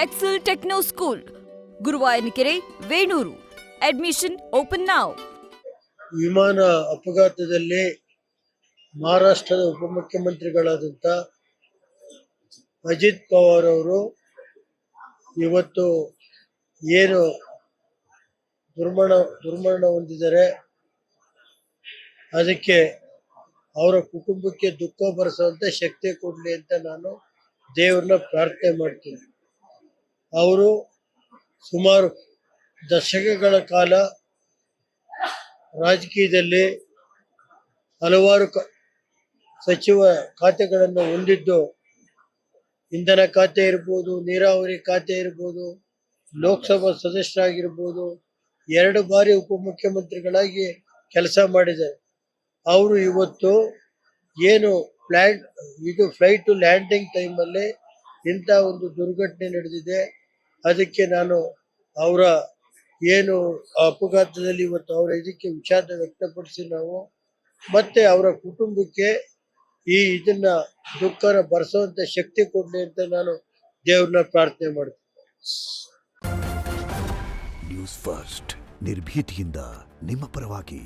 Excel Techno School, Guruvayanakere, Venur. Admission open now. ವಿಮಾನ ಅಪಘಾತದಲ್ಲಿ ಮಹಾರಾಷ್ಟ್ರದ ಉಪಮುಖ್ಯಮಂತ್ರಿಗಳಾದಂಥ ಅಜಿತ್ ಪವಾರ್ ಅವರು ಇವತ್ತು ಏನು ದುರ್ಮರಣ ಹೊಂದಿದ್ದಾರೆ, ಅದಕ್ಕೆ ಅವರ ಕುಟುಂಬಕ್ಕೆ ದುಃಖ ಭರಿಸುವಂತ ಶಕ್ತಿ ಕೊಡಲಿ ಅಂತ ನಾನು ದೇವ್ರನ್ನ ಪ್ರಾರ್ಥನೆ ಮಾಡ್ತೀನಿ. ಅವರು ಸುಮಾರು ದಶಕಗಳ ಕಾಲ ರಾಜಕೀಯದಲ್ಲಿ ಹಲವಾರು ಸಚಿವ ಖಾತೆಗಳನ್ನು ಹೊಂದಿದ್ದು, ಇಂಧನ ಖಾತೆ ಇರ್ಬೋದು, ನೀರಾವರಿ ಖಾತೆ ಇರ್ಬೋದು, ಲೋಕಸಭಾ ಸದಸ್ಯರಾಗಿರ್ಬೋದು, 2 ಬಾರಿ ಉಪಮುಖ್ಯಮಂತ್ರಿಗಳಾಗಿ ಕೆಲಸ ಮಾಡಿದ್ದಾರೆ. ಅವರು ಇವತ್ತು ಏನು ಫ್ಲೈಟ್ ಲ್ಯಾಂಡಿಂಗ್ ಟೈಮಲ್ಲಿ ಇಂಥ ಒಂದು ದುರ್ಘಟನೆ ನಡೆದಿದೆ, ಅದಕ್ಕೆ ನಾನು ಅವರ ಏನು ಅಪಘಾತದಲ್ಲಿ ಇವತ್ತು ಅವರ ಇದಕ್ಕೆ ವಿಷಾದ ವ್ಯಕ್ತಪಡಿಸಿ ನಾವು ಮತ್ತೆ ಅವರ ಕುಟುಂಬಕ್ಕೆ ಇದನ್ನ ದುಃಖನ ಭರಿಸುವಂತ ಶಕ್ತಿ ಕೊಡ್ಲಿ ಅಂತ ನಾನು ದೇವ್ರನ್ನ ಪ್ರಾರ್ಥನೆ ಮಾಡ್ತೀನಿ. ನ್ಯೂಸ್ ಫಸ್ಟ್, ನಿರ್ಭೀತಿಯಿಂದ ನಿಮ್ಮ ಪರವಾಗಿ.